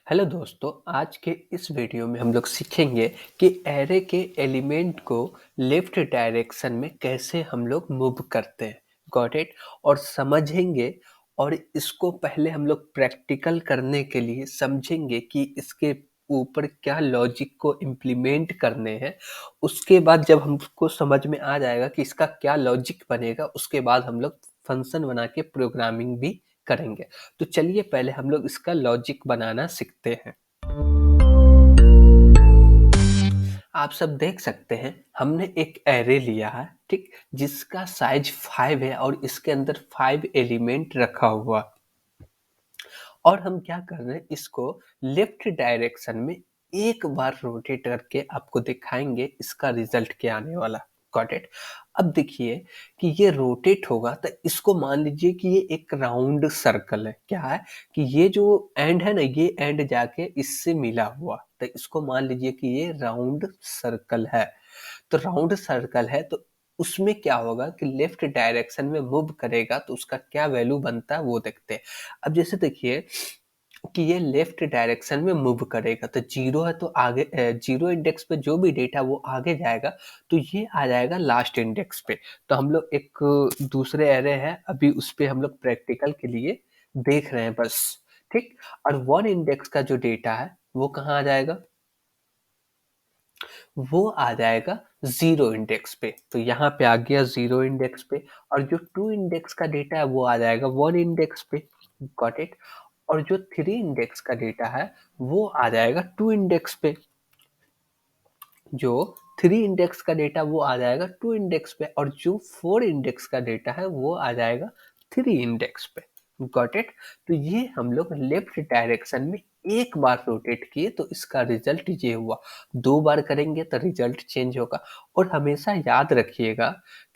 Hello दोस्तों, आज के इस वीडियो में हम लोग सीखेंगे कि एरे के एलिमेंट को लेफ्ट डायरेक्शन में कैसे हम लोग मूव करते हैं। Got it. और समझेंगे। और इसको पहले हम लोग प्रैक्टिकल करने के लिए समझेंगे कि इसके ऊपर क्या लॉजिक को इम्प्लीमेंट करने हैं। उसके बाद जब हमको समझ में आ जाएगा कि इसका क्या लॉजिक बनेगा, उसके बाद हम लोग फंक्शन बना के प्रोग्रामिंग भी करेंगे। तो चलिए पहले हम लोग इसका लॉजिक बनाना सीखते हैं। आप सब देख सकते हैं, हमने एक एरे लिया है, ठीक, जिसका साइज 5 है और इसके अंदर 5 एलिमेंट रखा हुआ। और हम क्या कर रहे हैं, इसको लेफ्ट डायरेक्शन में एक बार रोटेट करके आपको दिखाएंगे इसका रिजल्ट क्या आने वाला। Got it. अब देखिए कि ये रोटेट होगा तो इसको मान लीजिए कि ये एक राउंड सर्कल है। क्या है कि ये जो एंड है ना, ये एंड जाके इससे मिला हुआ, तो इसको मान लीजिए कि ये राउंड सर्कल है। तो राउंड सर्कल है तो उसमें क्या होगा कि लेफ्ट डायरेक्शन में मूव करेगा तो उसका क्या वैल्यू बनता है वो देखते हैं। अब जैसे देखिए कि ये लेफ्ट डायरेक्शन में मूव करेगा तो जीरो है तो आगे जीरो इंडेक्स पे जो भी डेटा वो आगे जाएगा, तो ये आ जाएगा लास्ट इंडेक्स पे। तो हम लोग एक दूसरे एरे है, अभी उस पे हम लोग प्रैक्टिकल के लिए देख रहे हैं बस। ठीक। और वन इंडेक्स का जो डेटा है वो कहाँ आ जाएगा, वो आ जाएगा जीरो इंडेक्स पे। तो यहाँ पे आ गया जीरो इंडेक्स पे। और जो टू इंडेक्स का डेटा है वो आ जाएगा वन इंडेक्स पे। Got it. और जो थ्री इंडेक्स का डेटा है वो आ जाएगा टू इंडेक्स पे। जो थ्री इंडेक्स का डेटा वो आ जाएगा टू इंडेक्स पे। और जो फोर इंडेक्स का डेटा है वो आ जाएगा थ्री इंडेक्स पे। Got it. तो ये हम लोग लेफ्ट डायरेक्शन में एक बार रोटेट किए तो इसका रिजल्ट ये हुआ। दो बार करेंगे तो रिजल्ट चेंज होगा। और हमेशा याद रखिएगा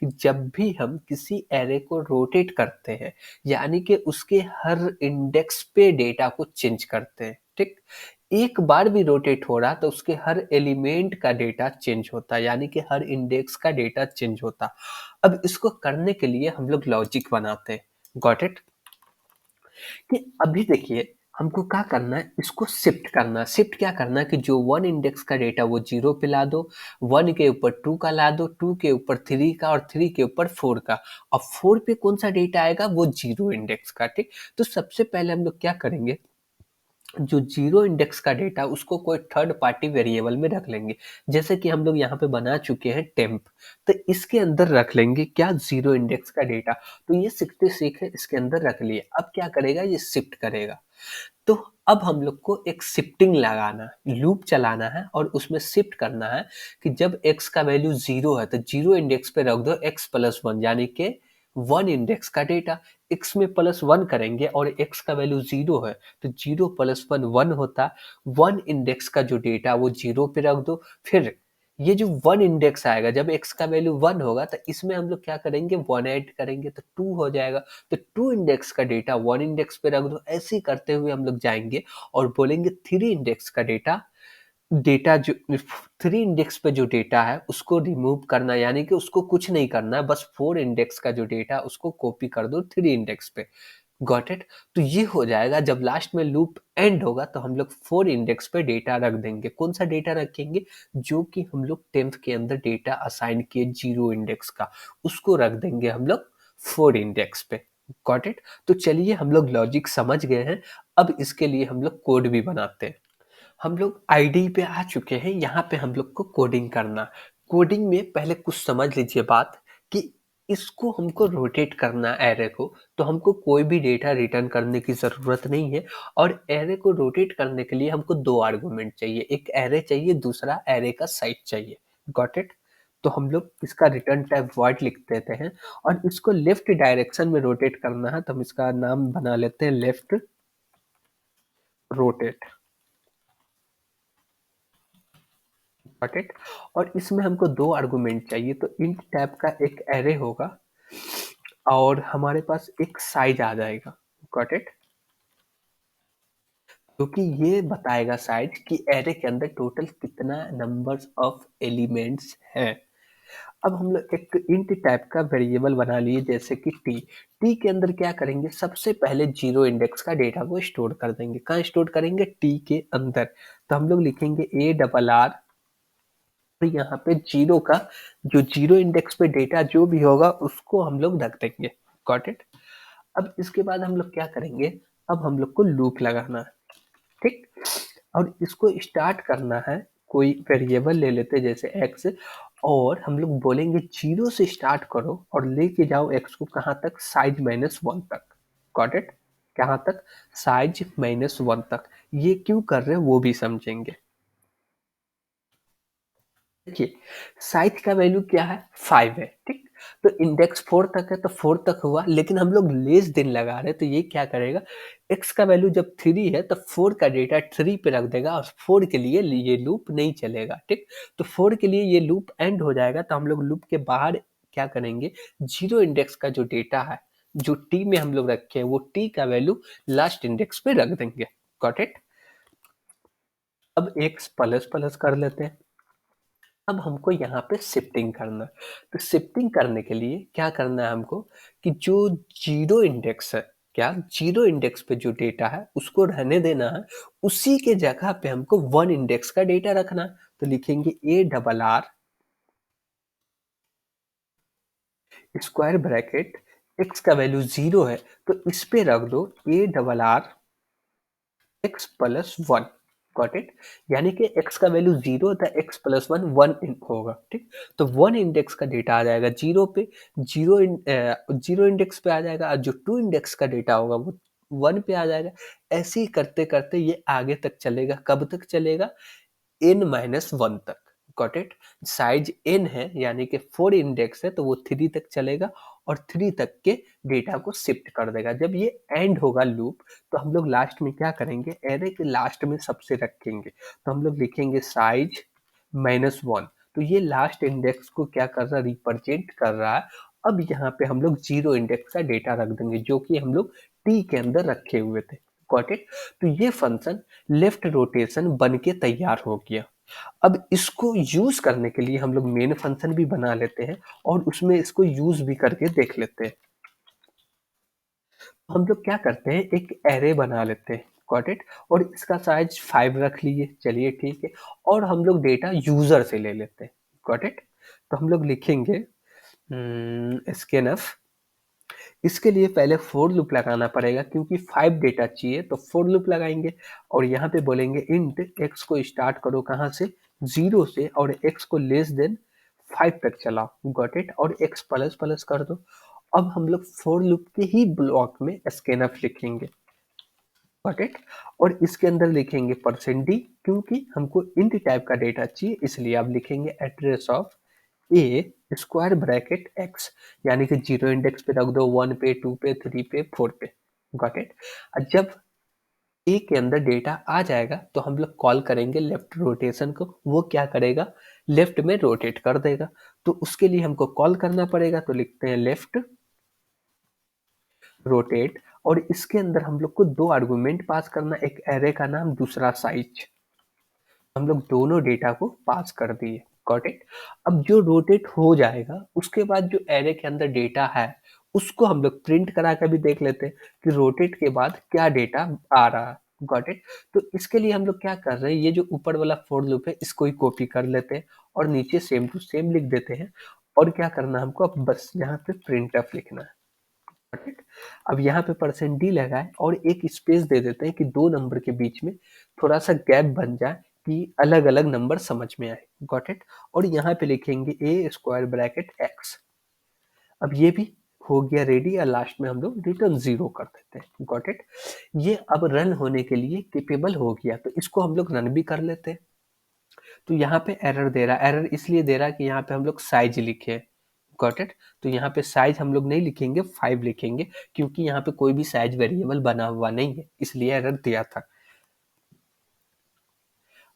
कि जब भी हम किसी एरे को रोटेट करते हैं, यानी कि उसके हर इंडेक्स पे डेटा को चेंज करते हैं, ठीक, एक बार भी रोटेट हो रहा तो उसके हर एलिमेंट का डेटा चेंज होता है, यानी कि हर इंडेक्स का डेटा चेंज होता। अब इसको करने के लिए हम लोग लॉजिक बनाते हैं। Got it. कि अभी देखिए हमको क्या करना है, इसको शिफ्ट करना है। शिफ्ट क्या करना है कि जो वन इंडेक्स का डेटा वो जीरो पे ला दो, वन के ऊपर टू का ला दो, टू के ऊपर थ्री का, और थ्री के ऊपर फोर का। और फोर पे कौन सा डेटा आएगा, वो जीरो इंडेक्स का। ठीक। तो सबसे पहले हम लोग क्या करेंगे, जो जीरो इंडेक्स का डेटा उसको कोई थर्ड पार्टी वेरिएबल में रख लेंगे। जैसे कि हम लोग यहाँ पे बना चुके हैं टेम्प, तो इसके अंदर रख लेंगे क्या, जीरो इंडेक्स का डेटा। तो ये 66 है, इसके अंदर रख लिए। अब क्या करेगा, ये शिफ्ट करेगा। तो अब हम लोग को एक शिफ्टिंग लगाना, लूप चलाना है और उसमें शिफ्ट करना है कि जब x का वैल्यू जीरो है तो जीरो इंडेक्स पे रख दो x प्लस वन, यानी कि वन इंडेक्स का डेटा। x में प्लस वन करेंगे और x का वैल्यू जीरो है तो जीरो प्लस वन वन होता। वन इंडेक्स का जो डेटा वो जीरो पे रख दो। फिर ये जो वन इंडेक्स आएगा, जब x का वैल्यू वन होगा तो इसमें हम लोग क्या करेंगे, वन ऐड करेंगे तो टू हो जाएगा। तो टू इंडेक्स का डेटा वन इंडेक्स पे रख दो। ऐसे ही करते हुए हम लोग जाएंगे और बोलेंगे थ्री इंडेक्स का डेटा, डेटा जो थ्री इंडेक्स पे जो डेटा है उसको रिमूव करना, यानी कि उसको कुछ नहीं करना है, बस फोर इंडेक्स का जो डेटा उसको कॉपी कर दो थ्री इंडेक्स पे। Got it. तो ये हो जाएगा। जब लास्ट में लूप एंड होगा तो हम लोग फोर इंडेक्स पे डेटा रख देंगे। कौन सा डेटा रखेंगे, जो कि हम लोग टेंथ के अंदर डेटा असाइन किए जीरो इंडेक्स का, उसको रख देंगे हम लोग फोर इंडेक्स पे। Got it. तो चलिए हम लोग लॉजिक समझ गए हैं। अब इसके लिए हम लोग कोड भी बनाते हैं। हम लोग आईडी पे आ चुके हैं, यहाँ पे हम लोग को कोडिंग करना। कोडिंग में पहले कुछ समझ लीजिए बात, कि इसको हमको रोटेट करना एरे को, तो हमको कोई भी डेटा रिटर्न करने की ज़रूरत नहीं है। और एरे को रोटेट करने के लिए हमको दो आर्गुमेंट चाहिए, एक एरे चाहिए, दूसरा एरे का साइज चाहिए। Got it. तो हम लोग इसका रिटर्न टाइप वॉइड लिख देते हैं। और इसको लेफ्ट डायरेक्शन में रोटेट करना है तो हम इसका नाम बना लेते हैं लेफ्ट रोटेट। Got it. और इसमें हमको दो आर्गुमेंट चाहिए, तो इंट टाइप का एक एरे होगा और हमारे पास एक साइज आ जाएगा। Got it. क्योंकि ये बताएगा साइज कि एरे के अंदर टोटल कितना नंबर्स ऑफ एलिमेंट्स हैं। अब हम लोग एक इंट टाइप का वेरिएबल बना लिए जैसे कि टी के अंदर क्या करेंगे, सबसे पहले जीरो इंडेक्स का डेटा को स्टोर कर देंगे। कहाँ स्टोर करेंगे, टी के अंदर। तो हम लोग लिखेंगे ARR, और यहाँ पे जीरो का जो जीरो इंडेक्स पे डेटा जो भी होगा उसको हम लोग रख देंगे। Got it. अब इसके बाद हम लोग क्या करेंगे, अब हम लोग को लूप लगाना है, ठीक। और इसको स्टार्ट करना है, कोई वेरिएबल ले लेते हैं जैसे x, और हम लोग बोलेंगे जीरो से स्टार्ट करो और लेके जाओ x को कहाँ तक, साइज -1 तक। Got it. कहाँ तक, साइज -1 तक। ये क्यों कर रहे हैं वो भी समझेंगे। देखिए, साइज का वैल्यू क्या है, 5 है, ठीक। तो इंडेक्स 4 तक है तो 4 तक हुआ, लेकिन हम लोग लेस देन लगा रहे हैं तो ये क्या करेगा, x का वैल्यू जब 3 है तो 4 का डेटा 3 पे रख देगा और 4 के लिए ये लूप नहीं चलेगा, ठीक। तो 4 के लिए ये लूप एंड हो जाएगा, तो हम लोग लूप के बाहर क्या करेंगे, जीरो इंडेक्स का जो डेटा है जो t में हम लोग रखे हैं वो t का वैल्यू लास्ट इंडेक्स पे रख देंगे। Got it. अब x प्लस प्लस कर लेते हैं। अब हमको यहाँ पे शिफ्टिंग करना है। तो शिफ्टिंग करने के लिए क्या करना है हमको, कि जो जीरो इंडेक्स है, क्या जीरो इंडेक्स पे जो डेटा है उसको रहने देना है, उसी के जगह पे हमको वन इंडेक्स का डेटा रखना है। तो लिखेंगे ARR स्क्वायर ब्रैकेट, x का वैल्यू 0 है तो इस पे रख दो ARR x+1। Got it. यानी कि x का वैल्यू 0 था, x+1 1 होगा, ठीक। तो वन इंडेक्स का डेटा आ जाएगा जीरो पे, जीरो इंडेक्स पे आ जाएगा, और जो टू इंडेक्स का डेटा होगा वो 1 पे आ जाएगा। ऐसे ही करते करते ये आगे तक चलेगा। कब तक चलेगा, n-1 तक। Got it. साइज n है यानी कि 4 इंडेक्स है तो वो 3 तक चलेगा और 3 तक के डेटा को शिफ्ट कर देगा। जब ये एंड होगा लूप, तो हम लोग लास्ट में क्या करेंगे, एरे के लास्ट में सबसे रखेंगे। तो हम लोग लिखेंगे साइज -1। तो ये लास्ट इंडेक्स को क्या कर रहा है, रिप्रेजेंट कर रहा है। अब यहाँ पे हम लोग जीरो इंडेक्स का डेटा रख देंगे जो कि हम लोग टी के अंदर रखे हुए थे। Got it. तो ये फंक्शन लेफ्ट रोटेशन बन के तैयार हो गया। अब इसको यूज करने के लिए हम लोग मेन फंक्शन भी बना लेते हैं और उसमें इसको यूज भी करके देख लेते हैं। हम लोग क्या करते हैं, एक एरे बना लेते हैं। Got it. और इसका साइज 5 रख लिए, चलिए ठीक है। और हम लोग डेटा यूजर से ले लेते हैं। Got it. तो हम लोग लिखेंगे स्कैनफ। इसके लिए पहले फोर लूप लगाना पड़ेगा क्योंकि 5 डेटा चाहिए, तो फोर लूप लगाएंगे और यहाँ पे बोलेंगे इंट x को स्टार्ट करो कहाँ से, 0 से, और x को लेस देन 5 तक चलाओ। Got it. और x प्लस प्लस कर दो। अब हम लोग फोर लूप के ही ब्लॉक में स्कैनफ लिखेंगे। Got it. और इसके अंदर लिखेंगे %d, क्योंकि हमको इंट टाइप का डेटा चाहिए इसलिए आप लिखेंगे address of A square bracket x, यानी कि जीरो इंडेक्स पे रख दो, 1 पे, 2 पे, 3 पे, 4 पे। Got it. जब ए के अंदर डेटा आ जाएगा तो हम लोग कॉल करेंगे लेफ्ट रोटेशन को, वो क्या करेगा, लेफ्ट में रोटेट कर देगा। तो उसके लिए हमको कॉल करना पड़ेगा, तो लिखते हैं लेफ्ट रोटेट। और इसके अंदर हम लोग को दो आर्गुमेंट पास करना, एक एरे का नाम, दूसरा साइज। हम लोग दोनों डेटा को पास कर दिए। Got it. अब जो रोटेट हो जाएगा उसके बाद जो एरे के अंदर डेटा है उसको हम लोग प्रिंट करा कर भी देख लेते हैं कि रोटेट के बाद क्या डेटा आ रहा है। Got it. तो इसके लिए हम लोग क्या कर रहे हैं, ये जो ऊपर वाला फोर लूप है इसको ही कॉपी कर लेते हैं और नीचे सेम टू सेम लिख देते हैं। और क्या करना है हमको, अब बस यहाँ पे प्रिंट एफ लिखना है। Got it? अब यहाँ पे %d लगाए और एक स्पेस दे देते हैं कि दो नंबर के बीच में थोड़ा सा गैप बन जाए कि अलग अलग नंबर समझ में आए। Got it. और यहाँ पे लिखेंगे ए स्क्वायर ब्रैकेट एक्स। अब ये भी हो गया रेडी, और लास्ट में हम लोग रिटर्न 0 कर देते हैं। Got it. ये अब रन होने के लिए केपेबल हो गया, तो इसको हम लोग रन भी कर लेते हैं। तो यहाँ पे एरर दे रहा है, एरर इसलिए दे रहा है कि यहाँ पे हम लोग साइज लिखे। Got it. तो यहाँ पे साइज हम लोग नहीं लिखेंगे, 5 लिखेंगे, क्योंकि यहाँ पे कोई भी साइज वेरिएबल बना हुआ नहीं है, इसलिए एरर दिया था।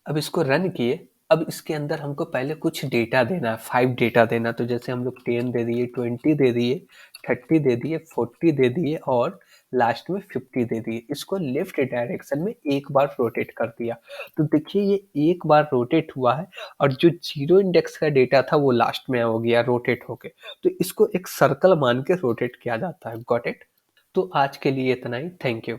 अब इसको रन किए। अब इसके अंदर हमको पहले कुछ डेटा देना है, 5 डेटा देना। तो जैसे हम लोग 10 दे दिए, 20 दे दिए, 30 दे दिए, 40 दे दिए और लास्ट में 50 दे दिए, इसको लेफ्ट डायरेक्शन में एक बार रोटेट कर दिया। तो देखिए ये एक बार रोटेट हुआ है और जो जीरो इंडेक्स का डेटा था वो लास्ट में हो गया रोटेट होके। तो इसको एक सर्कल मान के रोटेट किया जाता है। Got it? तो आज के लिए इतना ही। Thank you.